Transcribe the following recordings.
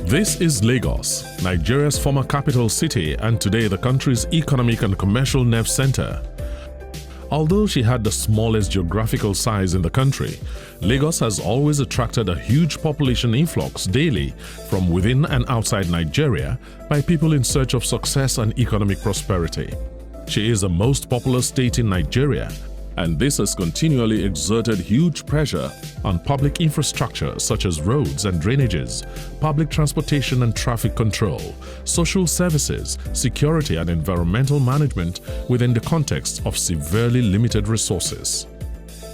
This is Lagos, Nigeria's former capital city and today the country's economic and commercial nerve center. Although she had the smallest geographical size in the country, Lagos has always attracted a huge population influx daily from within and outside Nigeria by people in search of success and economic prosperity. She is the most populous state in Nigeria, and this has continually exerted huge pressure on public infrastructure such as roads and drainages, public transportation and traffic control, social services, security and environmental management within the context of severely limited resources.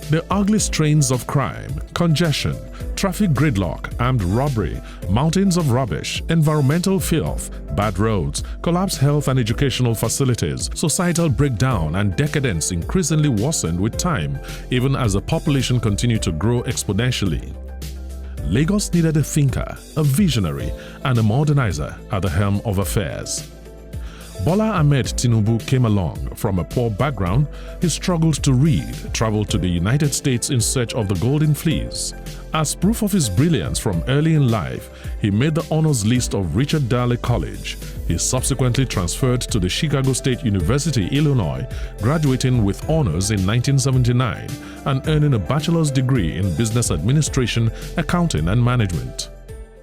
The ugly strains of crime, congestion, traffic gridlock, armed robbery, mountains of rubbish, environmental filth, bad roads, collapsed health and educational facilities, societal breakdown and decadence increasingly worsened with time, even as the population continued to grow exponentially. Lagos needed a thinker, a visionary, and a modernizer at the helm of affairs. Bola Ahmed Tinubu came along from a poor background. He struggled to read, traveled to the United States in search of the golden fleece. As proof of his brilliance from early in life, he made the honors list of Richard Darley College. He subsequently transferred to the Chicago State University, Illinois, graduating with honors in 1979 and earning a bachelor's degree in business administration, accounting and management.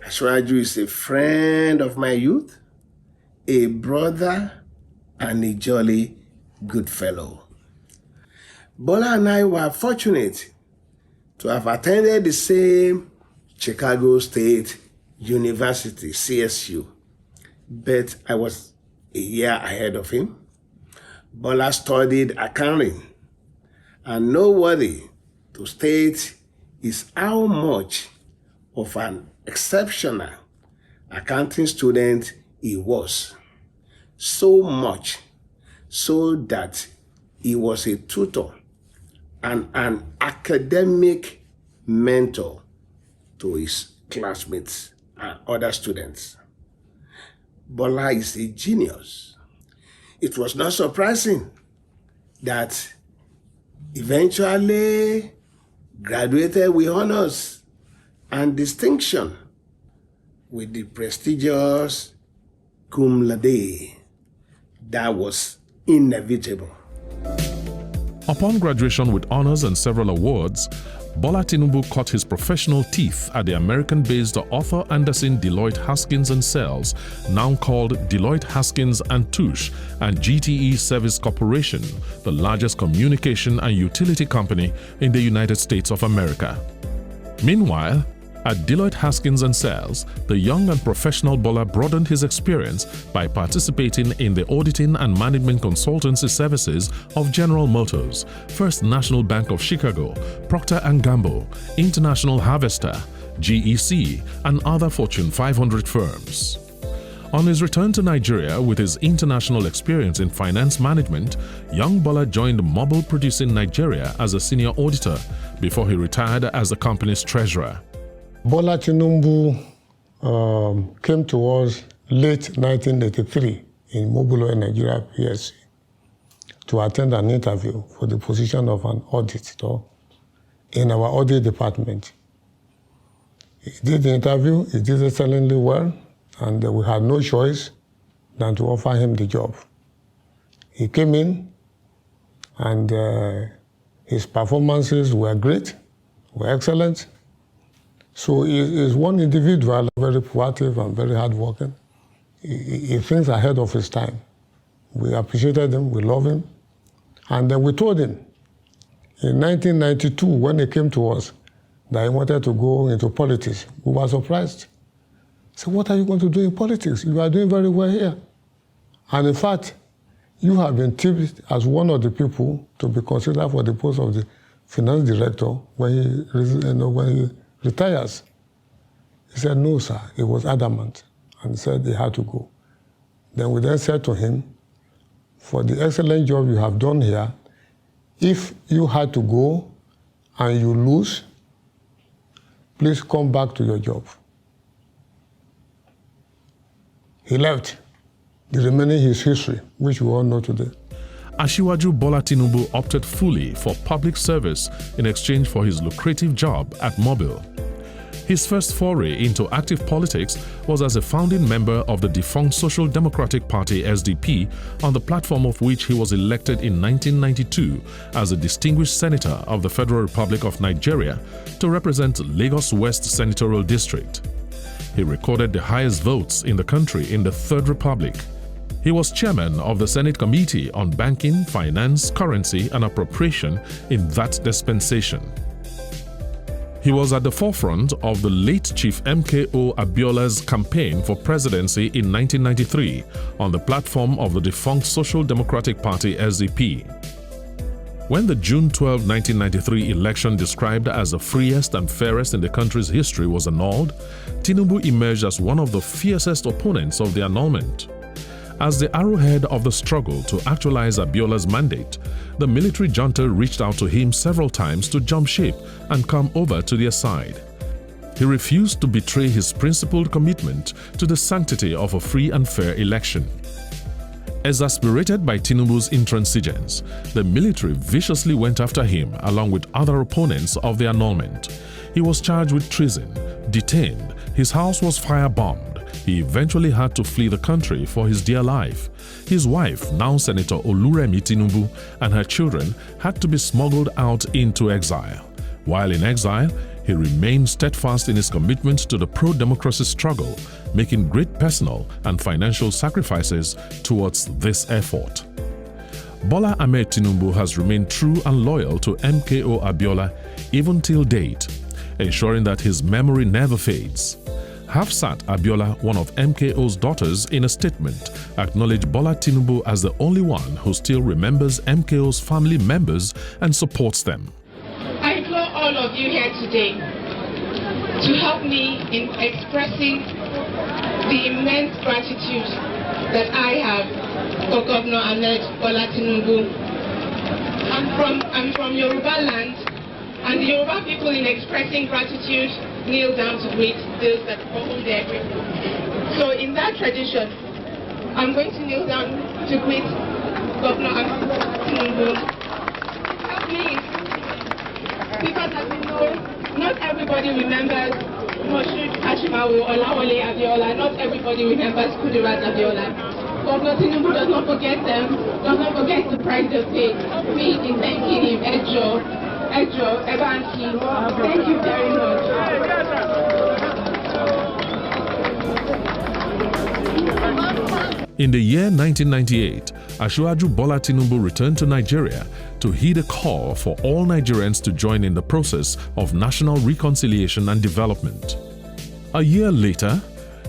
Ashwaju is a friend of my youth, a brother, and a jolly good fellow. Bola and I were fortunate to have attended the same Chicago State University, CSU, but I was a year ahead of him. Bola studied accounting, and no worry to state is how much of an exceptional accounting student he was. So much so that he was a tutor and an academic mentor to his classmates and other students. Bola is a genius. It was not surprising that eventually graduated with honors and distinction with the prestigious cum laude. That was inevitable. Upon graduation with honors and several awards, Bola Tinubu cut his professional teeth at the American-based Arthur Andersen Deloitte Haskins & Sells, now called Deloitte Haskins & Touche, and GTE Service Corporation, the largest communication and utility company in the United States of America. Meanwhile, at Deloitte Haskins & Sells, the young and professional Bola broadened his experience by participating in the auditing and management consultancy services of General Motors, First National Bank of Chicago, Procter & Gamble, International Harvester, GEC, and other Fortune 500 firms. On his return to Nigeria with his international experience in finance management, young Bola joined Mobil Producing Nigeria as a senior auditor before he retired as the company's treasurer. Bola Tinubu came to us late 1983 in Mobil Nigeria PLC to attend an interview for the position of an auditor in our audit department. He did the interview, he did excellently well, and we had no choice than to offer him the job. He came in and his performances were great, were excellent. So he is one individual, very proactive and very hardworking. He thinks ahead of his time. We appreciated him, we love him. And then we told him in 1992, when he came to us, that he wanted to go into politics. We were surprised. So what are you going to do in politics? You are doing very well here. And in fact, you have been tipped as one of the people to be considered for the post of the finance director when he retires. He said, no, sir. He was adamant and said he had to go. Then we then said to him, for the excellent job you have done here, if you had to go and you lose, please come back to your job. He left. The remaining is history, which we all know today. Asiwaju Bola Tinubu opted fully for public service in exchange for his lucrative job at Mobil. His first foray into active politics was as a founding member of the defunct Social Democratic Party SDP, on the platform of which he was elected in 1992 as a distinguished senator of the Federal Republic of Nigeria to represent Lagos West Senatorial District. He recorded the highest votes in the country in the Third Republic. He was chairman of the Senate Committee on Banking, Finance, Currency and Appropriation in that dispensation. He was at the forefront of the late Chief MKO Abiola's campaign for presidency in 1993 on the platform of the defunct Social Democratic Party SDP. When the June 12, 1993 election described as the freest and fairest in the country's history was annulled, Tinubu emerged as one of the fiercest opponents of the annulment. As the arrowhead of the struggle to actualize Abiola's mandate, the military junta reached out to him several times to jump ship and come over to their side. He refused to betray his principled commitment to the sanctity of a free and fair election. Exasperated by Tinubu's intransigence, the military viciously went after him along with other opponents of the annulment. He was charged with treason, detained, his house was firebombed. He eventually had to flee the country for his dear life. His wife, now Senator Oluremi Tinubu, and her children had to be smuggled out into exile. While in exile, he remained steadfast in his commitment to the pro-democracy struggle, making great personal and financial sacrifices towards this effort. Bola Ahmed Tinubu has remained true and loyal to MKO Abiola even till date, ensuring that his memory never fades. Hafsat Abiola, one of MKO's daughters, in a statement, acknowledged Bola Tinubu as the only one who still remembers MKO's family members and supports them. I implore all of you here today to help me in expressing the immense gratitude that I have for Governor Ahmed Bola Tinubu. I'm from Yoruba land, and the Yoruba people, in expressing gratitude, kneel down to greet those that perform their great. So in that tradition, I'm going to kneel down to greet Governor Ahmed Tinubu. Help me, because as you know, not everybody remembers Moshood Ashimawo or Lawole Abiola. Not everybody remembers Kudirat Abiola. Governor Tinubu does not forget them, does not forget the price they paid. Me in thanking him, Ejo, Ebanki. Thank you very much. In the year 1998, Asiwaju Bola Tinubu returned to Nigeria to heed a call for all Nigerians to join in the process of national reconciliation and development. A year later,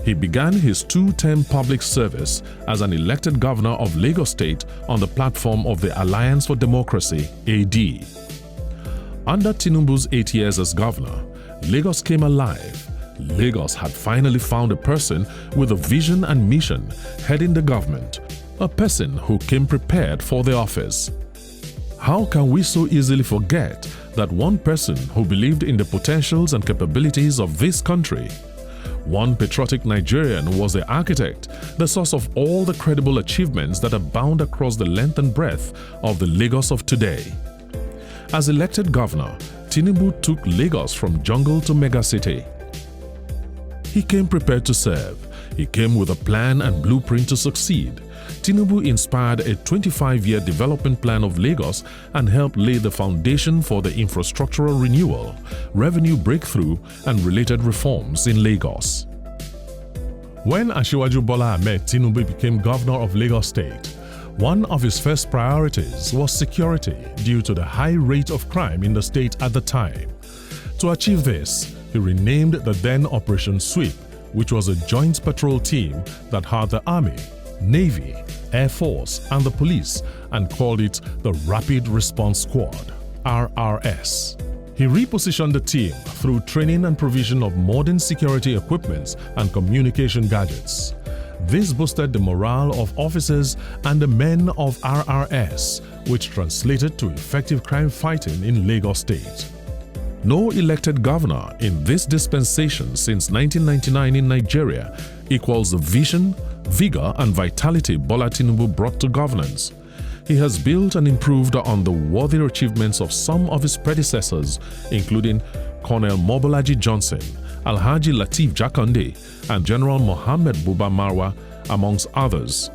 he began his two-term public service as an elected governor of Lagos State on the platform of the Alliance for Democracy, AD. Under Tinubu's 8 years as governor, Lagos came alive. Lagos had finally found a person with a vision and mission heading the government, a person who came prepared for the office. How can we so easily forget that one person who believed in the potentials and capabilities of this country? One patriotic Nigerian was the architect, the source of all the credible achievements that abound across the length and breadth of the Lagos of today. As elected governor, Tinubu took Lagos from jungle to megacity. He came prepared to serve. He came with a plan and blueprint to succeed. Tinubu inspired a 25-year development plan of Lagos and helped lay the foundation for the infrastructural renewal, revenue breakthrough, and related reforms in Lagos. When Asiwaju Bola Ahmed Tinubu became governor of Lagos State, one of his first priorities was security due to the high rate of crime in the state at the time. To achieve this, he renamed the then Operation Sweep, which was a joint patrol team that had the Army, Navy, Air Force, and the police, and called it the Rapid Response Squad, RRS. He repositioned the team through training and provision of modern security equipment and communication gadgets. This boosted the morale of officers and the men of RRS, which translated to effective crime fighting in Lagos State. No elected governor in this dispensation since 1999 in Nigeria equals the vision, vigor, and vitality Bola Tinubu brought to governance. He has built and improved on the worthy achievements of some of his predecessors, including Colonel Mobolaji Johnson, Alhaji Lateef Jakande, and General Mohammed Buba Marwa, amongst others.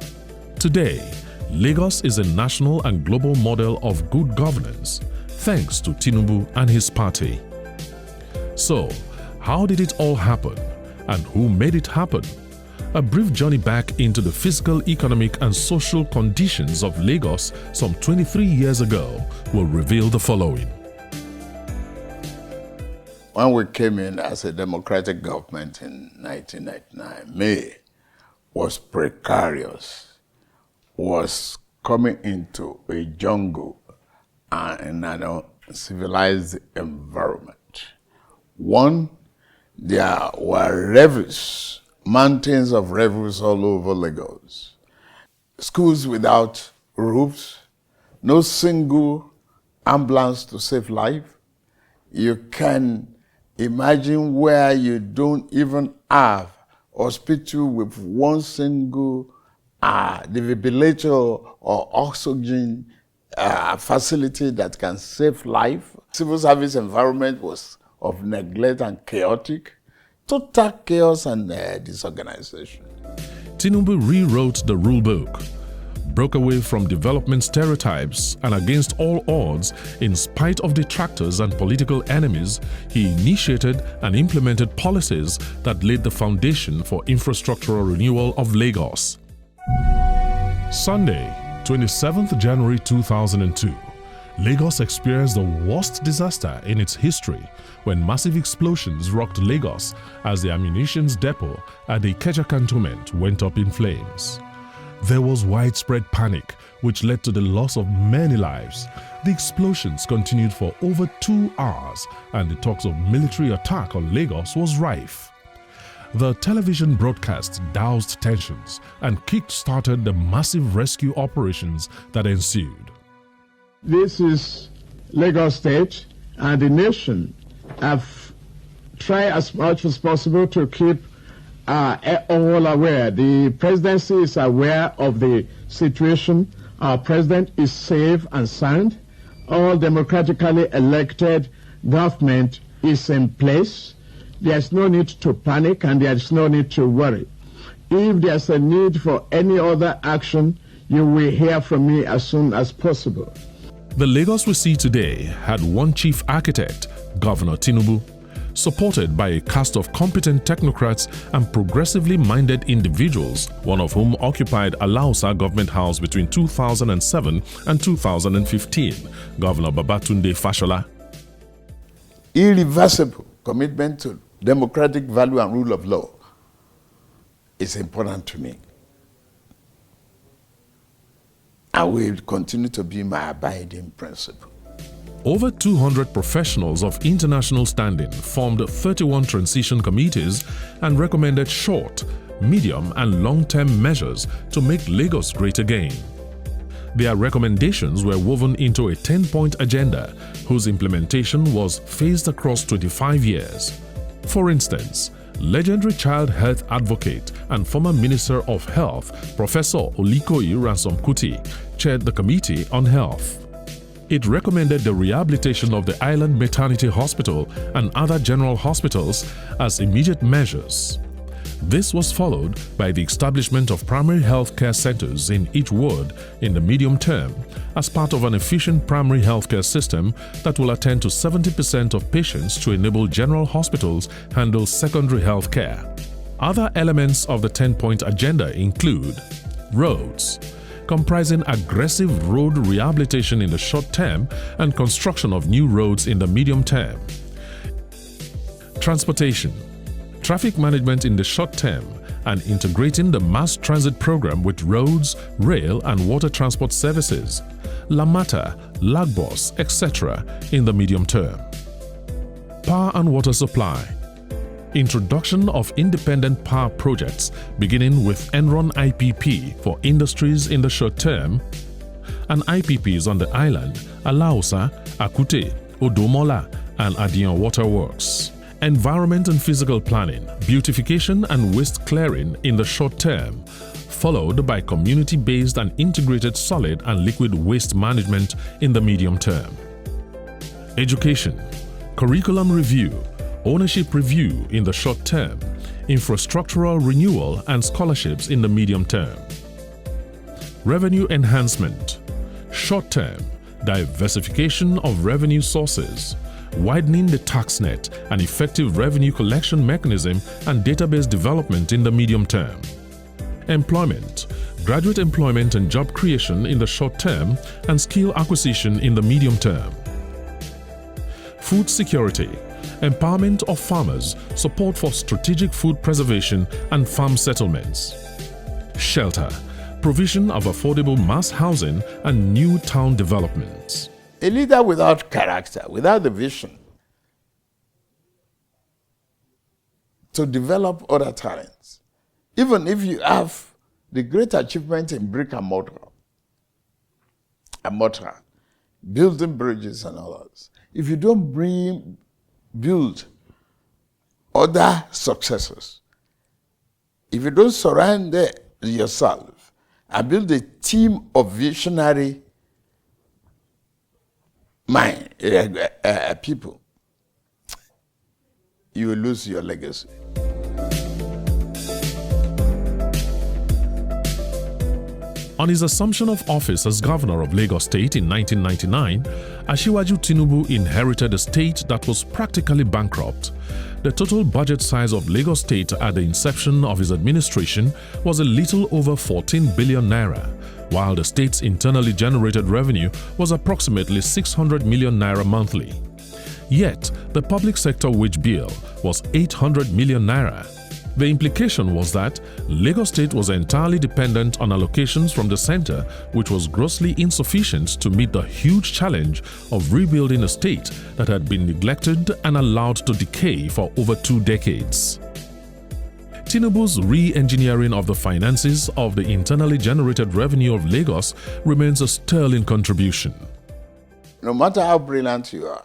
Today, Lagos is a national and global model of good governance, thanks to Tinubu and his party. So, how did it all happen, and who made it happen? A brief journey back into the physical, economic and social conditions of Lagos some 23 years ago will reveal the following. When we came in as a democratic government in 1999, May was precarious, was coming into a jungle and an uncivilized environment. One, there were refugees, mountains of refugees all over Lagos. Schools without roofs, no single ambulance to save life. You can imagine where you don't even have hospital with one single defibrillator or oxygen facility that can save life. Civil service environment was of neglect and chaotic, total chaos and disorganization. Tinubu rewrote the rule book, broke away from development stereotypes, and against all odds, in spite of detractors and political enemies, he initiated and implemented policies that laid the foundation for infrastructural renewal of Lagos. Sunday, 27th January 2002, Lagos experienced the worst disaster in its history when massive explosions rocked Lagos as the ammunition depot at the Ikeja cantonment went up in flames. There was widespread panic, which led to the loss of many lives. The explosions continued for over 2 hours, and the talks of military attack on Lagos was rife. The television broadcast doused tensions and kick-started the massive rescue operations that ensued. This is Lagos State, and the nation have tried as much as possible to keep all aware. The presidency is aware of the situation. Our president is safe and sound. All democratically elected government is in place. There's no need to panic and there's no need to worry. If there's a need for any other action, you will hear from me as soon as possible. The Lagos we see today had one chief architect, Governor Tinubu, supported by a cast of competent technocrats and progressively minded individuals, one of whom occupied Alausa Government House between 2007 and 2015, Governor Babatunde Fashola. Irreversible commitment to democratic value and rule of law is important to me. And will continue to be my abiding principle. Over 200 professionals of international standing formed 31 transition committees and recommended short, medium and long-term measures to make Lagos great again. Their recommendations were woven into a 10-point agenda whose implementation was phased across 25 years. For instance, legendary child health advocate and former Minister of Health, Professor Olikoyi Ransom Kuti, chaired the Committee on Health. It recommended the rehabilitation of the Island Maternity Hospital and other general hospitals as immediate measures. This was followed by the establishment of primary health care centers in each ward in the medium term as part of an efficient primary health care system that will attend to 70% of patients to enable general hospitals handle secondary health care. Other elements of the 10-point agenda include roads, comprising aggressive road rehabilitation in the short term and construction of new roads in the medium term. Transportation, traffic management in the short term and integrating the mass transit program with roads, rail and water transport services, Lamata, Lagbos, etc. in the medium term. Power and water supply, introduction of independent power projects beginning with Enron IPP for industries in the short term and IPPs on the island, Alausa, Akute, Odomola and Adian Waterworks. Environment and physical planning, beautification and waste clearing in the short term, followed by community-based and integrated solid and liquid waste management in the medium term. Education, curriculum review, ownership review in the short term, infrastructural renewal and scholarships in the medium term. Revenue enhancement, short term, diversification of revenue sources, widening the tax net and effective revenue collection mechanism and database development in the medium term. Employment, graduate employment and job creation in the short term and skill acquisition in the medium term. Food security, empowerment of farmers, support for strategic food preservation and farm settlements. Shelter, provision of affordable mass housing and new town developments. A leader without character, without the vision to develop other talents, even if you have the great achievement in brick and mortar, building bridges and others, if you don't build other successes, if you don't surround yourself and build a team of visionary people, you will lose your legacy. On his assumption of office as governor of Lagos State in 1999, Asiwaju Tinubu inherited a state that was practically bankrupt. The total budget size of Lagos State at the inception of his administration was a little over 14 billion naira, while the state's internally generated revenue was approximately 600 million naira monthly. Yet, the public sector wage bill was 800 million naira. The implication was that Lagos State was entirely dependent on allocations from the center, which was grossly insufficient to meet the huge challenge of rebuilding a state that had been neglected and allowed to decay for over 2 decades. Tinubu's re-engineering of the finances of the internally generated revenue of Lagos remains a sterling contribution. No matter how brilliant you are,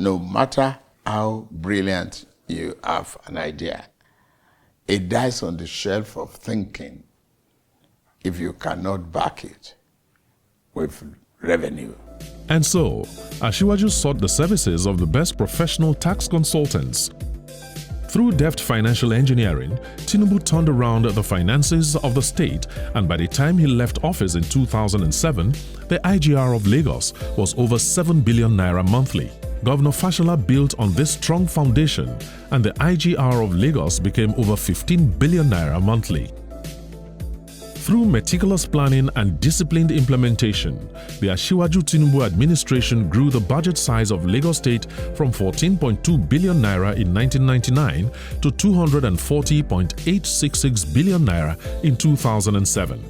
no matter how brilliant you have an idea, it dies on the shelf of thinking if you cannot back it with revenue. And so, Asiwaju sought the services of the best professional tax consultants. Through deft financial engineering, Tinubu turned around the finances of the state, and by the time he left office in 2007, the IGR of Lagos was over 7 billion naira monthly. Governor Fashola built on this strong foundation, and the IGR of Lagos became over 15 billion naira monthly. Through meticulous planning and disciplined implementation, the Asiwaju Tinubu administration grew the budget size of Lagos State from 14.2 billion naira in 1999 to 240.866 billion naira in 2007.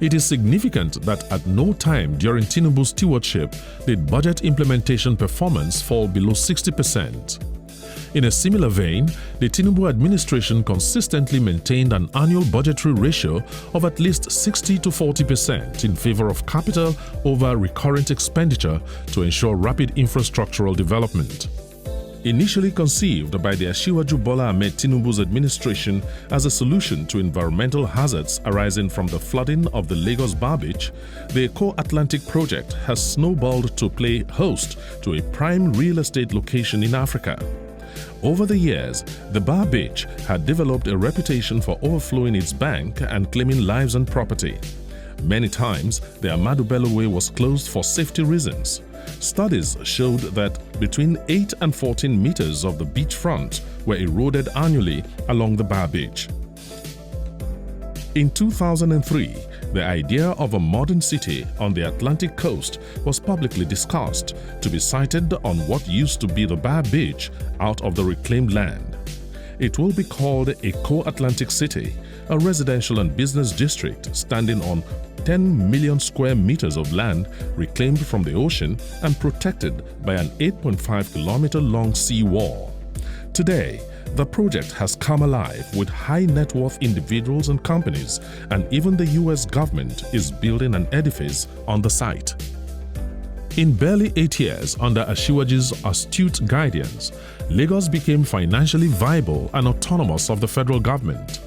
It is significant that at no time during Tinubu's stewardship did budget implementation performance fall below 60%. In a similar vein, the Tinubu administration consistently maintained an annual budgetary ratio of at least 60 to 40% in favor of capital over recurrent expenditure to ensure rapid infrastructural development. Initially conceived by the Asiwaju Bola Ahmed Tinubu's administration as a solution to environmental hazards arising from the flooding of the Lagos Bar Beach, the Eco-Atlantic project has snowballed to play host to a prime real estate location in Africa. Over the years, the Bar Beach had developed a reputation for overflowing its bank and claiming lives and property. Many times, the Ahmadu Bello Way was closed for safety reasons. Studies showed that between 8 and 14 meters of the beachfront were eroded annually along the Bar Beach. In 2003, the idea of a modern city on the Atlantic coast was publicly discussed to be sited on what used to be the Bar Beach out of the reclaimed land. It will be called Eco-Atlantic City, a residential and business district standing on 10 million square meters of land reclaimed from the ocean and protected by an 8.5-kilometer-long sea wall. Today, the project has come alive with high-net-worth individuals and companies, and even the U.S. government is building an edifice on the site. In barely 8 years under Asiwaju's astute guidance, Lagos became financially viable and autonomous of the federal government.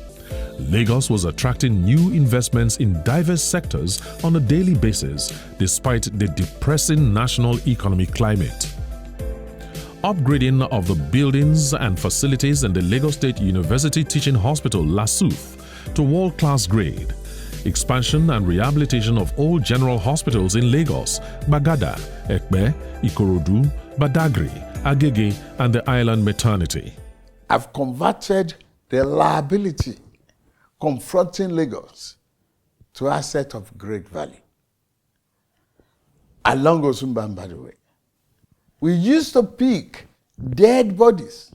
Lagos was attracting new investments in diverse sectors on a daily basis, despite the depressing national economic climate. upgrading of the buildings and facilities in the Lagos State University Teaching Hospital, LASUTH, to world-class grade, expansion and rehabilitation of old general hospitals in Lagos, Bagada, Ekpe, Ikorodu, Badagry, Agege, and the Island Maternity. I've converted the liability confronting Lagos to asset of great value. Along Osumban, by the way, we used to pick dead bodies.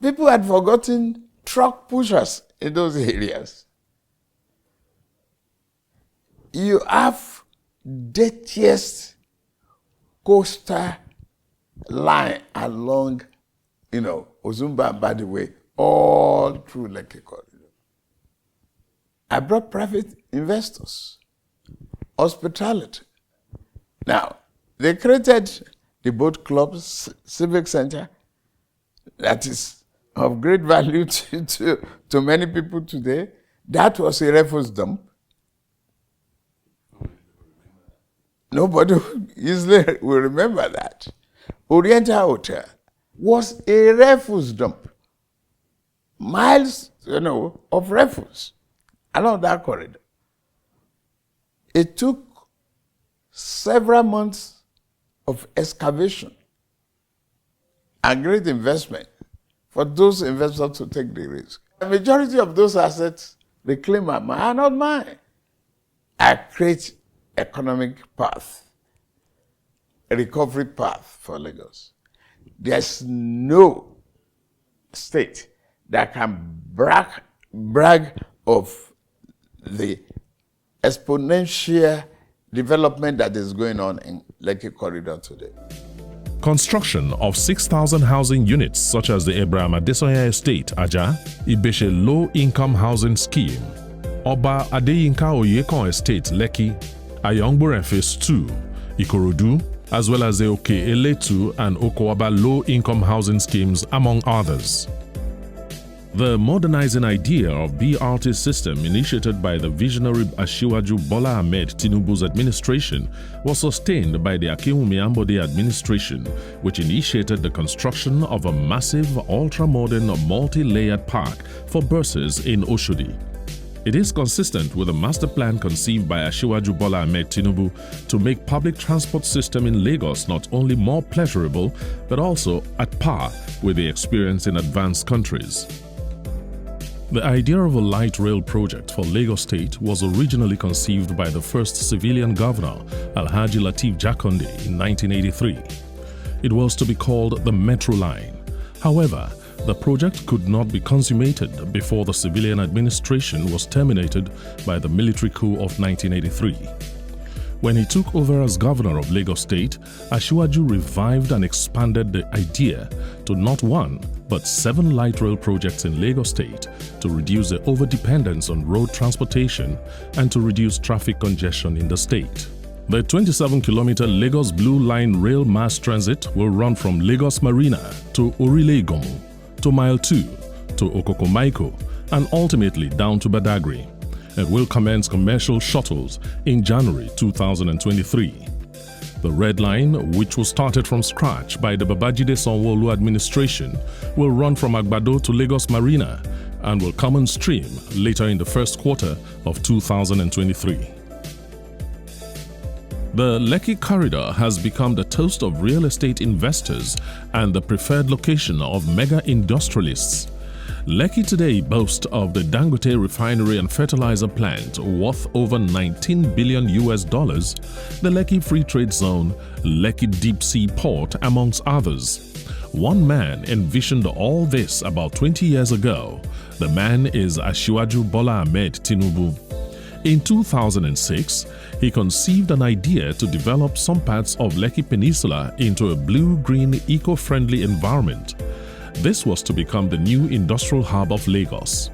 People had forgotten truck pushers in those areas. You have dirtiest coastal line along, Ozumba, by the way, all through Lekki Corridor. I brought private investors, hospitality. Now, they created the boat club, civic center, that is of great value to many people today. That was a refuse dump. Nobody easily will remember that. Oriental Hotel was a refuse dump. Miles, of refuse along that corridor. It took several months of excavation and great investment for those investors to take the risk. The majority of those assets they claim are not mine. I create economic path, a recovery path for Lagos. There's no state that can brag of the exponential development that is going on in Lekki Corridor today. Construction of 6,000 housing units such as the Abraham Adesoya Estate, Aja, Ibeshe Low-Income Housing Scheme, Oba Adeyinka Oyekon Estate, Lekki, Ayongbore Phase 2, Ikorodu, as well as the Oke Eletu and Okowaba Low-Income Housing Schemes, among others. The modernizing idea of BRT system initiated by the visionary Asiwaju Bola Ahmed Tinubu's administration was sustained by the Akinwumi Ambode administration, which initiated the construction of a massive ultra-modern multi-layered park for buses in Oshodi. It is consistent with the master plan conceived by Asiwaju Bola Ahmed Tinubu to make public transport system in Lagos not only more pleasurable but also at par with the experience in advanced countries. The idea of a light rail project for Lagos State was originally conceived by the first civilian governor, Alhaji Lateef Jakonde, in 1983. It was to be called the Metro Line. However, the project could not be consummated before the civilian administration was terminated by the military coup of 1983. When he took over as governor of Lagos State, Asiwaju revived and expanded the idea to not one, but 7 light rail projects in Lagos State to reduce the overdependence on road transportation and to reduce traffic congestion in the state. The 27-kilometer Lagos Blue Line rail mass transit will run from Lagos Marina to Orile-Igomu, to Mile 2, to Okokomaiko, and ultimately down to Badagry. It will commence commercial shuttles in January 2023. The Red Line, which was started from scratch by the Babajide Sanwo-Olu administration, will run from Agbado to Lagos Marina and will come on stream later in the first quarter of 2023. The Lekki Corridor has become the toast of real estate investors and the preferred location of mega industrialists. Lekki today boasts of the Dangote refinery and fertilizer plant worth over $19 billion, the Lekki Free Trade Zone, Lekki Deep Sea Port, amongst others. One man envisioned all this about 20 years ago. The man is Asiwaju Bola Ahmed Tinubu. In 2006, he conceived an idea to develop some parts of Lekki Peninsula into a blue-green eco-friendly environment. This was to become the new industrial hub of Lagos.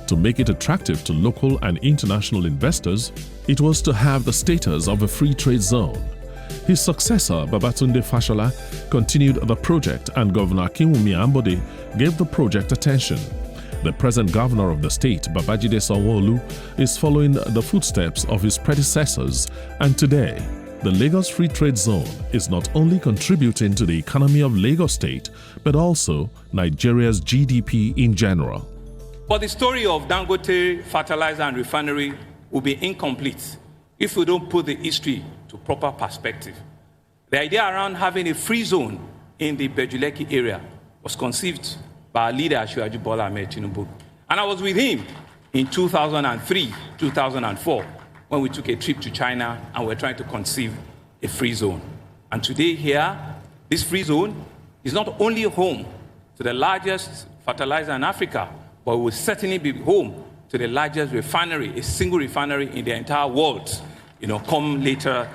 To make it attractive to local and international investors, it was to have the status of a free trade zone. His successor, Babatunde Fashola, continued the project and Governor Akinwumi Ambode gave the project attention. The present governor of the state, Babajide Sanwo-Olu, is following the footsteps of his predecessors, and today, the Lagos Free Trade Zone is not only contributing to the economy of Lagos State, but also Nigeria's GDP in general. But the story of Dangote Fertilizer and Refinery will be incomplete if we don't put the history to proper perspective. The idea around having a free zone in the Bejuleki area was conceived by our leader, Bola Ahmed Tinubu. And I was with him in 2003, 2004, when we took a trip to China and we were trying to conceive a free zone. And today here, this free zone is not only home to the largest fertilizer in Africa, but will certainly be home to the largest refinery, a single refinery in the entire world, come later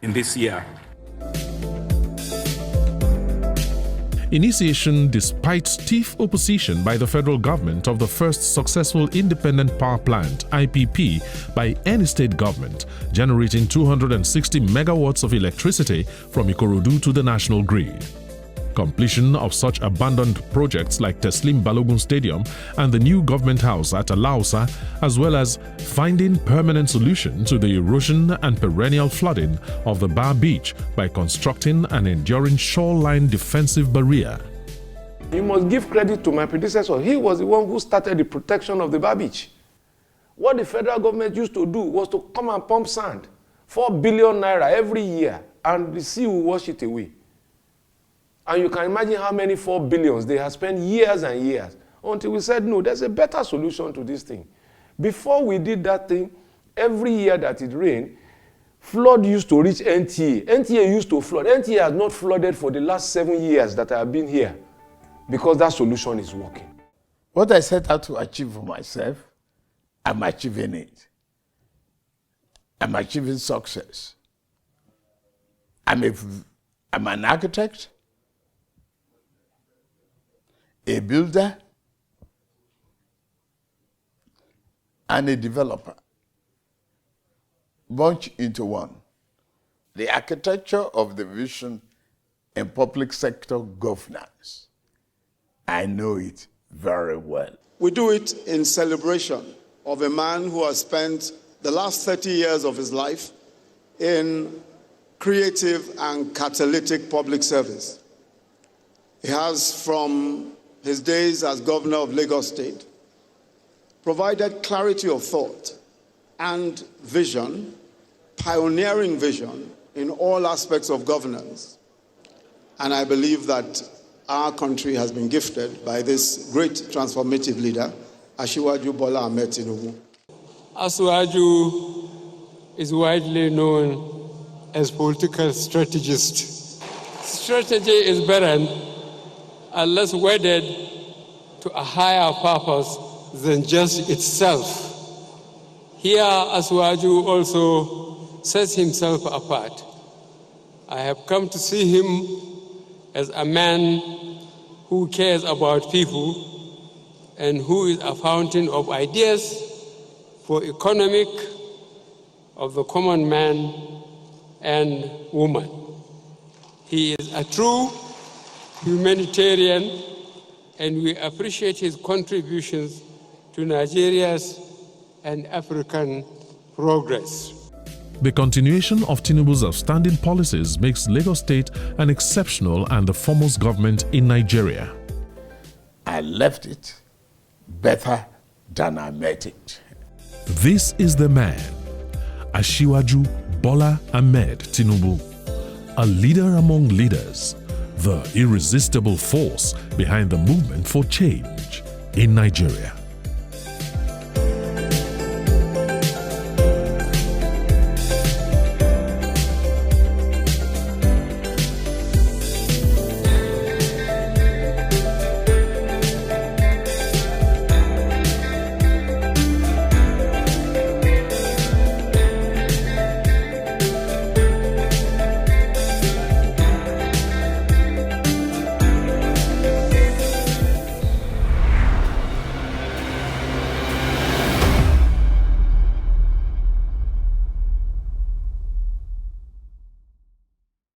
in this year. Initiation despite stiff opposition by the federal government of the first successful independent power plant, IPP, by any state government, generating 260 megawatts of electricity from Ikorodu to the national grid. Completion of such abandoned projects like Teslim Balogun Stadium and the new government house at Alausa, as well as finding permanent solution to the erosion and perennial flooding of the Bar Beach by constructing an enduring shoreline defensive barrier. You must give credit to my predecessor. He was the one who started the protection of the Bar Beach. What the federal government used to do was to come and pump sand, 4 billion naira every year, and the sea will wash it away. And you can imagine how many 4 billions they have spent years and years until we said, no, there's a better solution to this thing. Before we did that thing, every year that it rained, flood used to reach NTA. NTA used to flood. NTA has not flooded for the last 7 years that I have been here because that solution is working. What I set out to achieve for myself, I'm achieving it. I'm achieving success. I'm an architect, a builder, and a developer, bunch into one. The architecture of the vision in public sector governance, I know it very well. We do it in celebration of a man who has spent the last 30 years of his life in creative and catalytic public service. He has, from his days as governor of Lagos State, provided clarity of thought and vision, pioneering vision in all aspects of governance. And I believe that our country has been gifted by this great transformative leader, Asiwaju Bola Ahmed Tinubu. Asiwaju is widely known as political strategist. Strategy is barren unless wedded to a higher purpose than just itself. Here, Asiwaju also sets himself apart. I have come to see him as a man who cares about people and who is a fountain of ideas for economic of the common man and woman. He is a true humanitarian, and we appreciate his contributions to Nigeria's and African progress. The continuation of Tinubu's outstanding policies makes Lagos State an exceptional and the foremost government in Nigeria. I left it better than I met it. This is the man, Asiwaju Bola Ahmed Tinubu, a leader among leaders, the irresistible force behind the movement for change in Nigeria.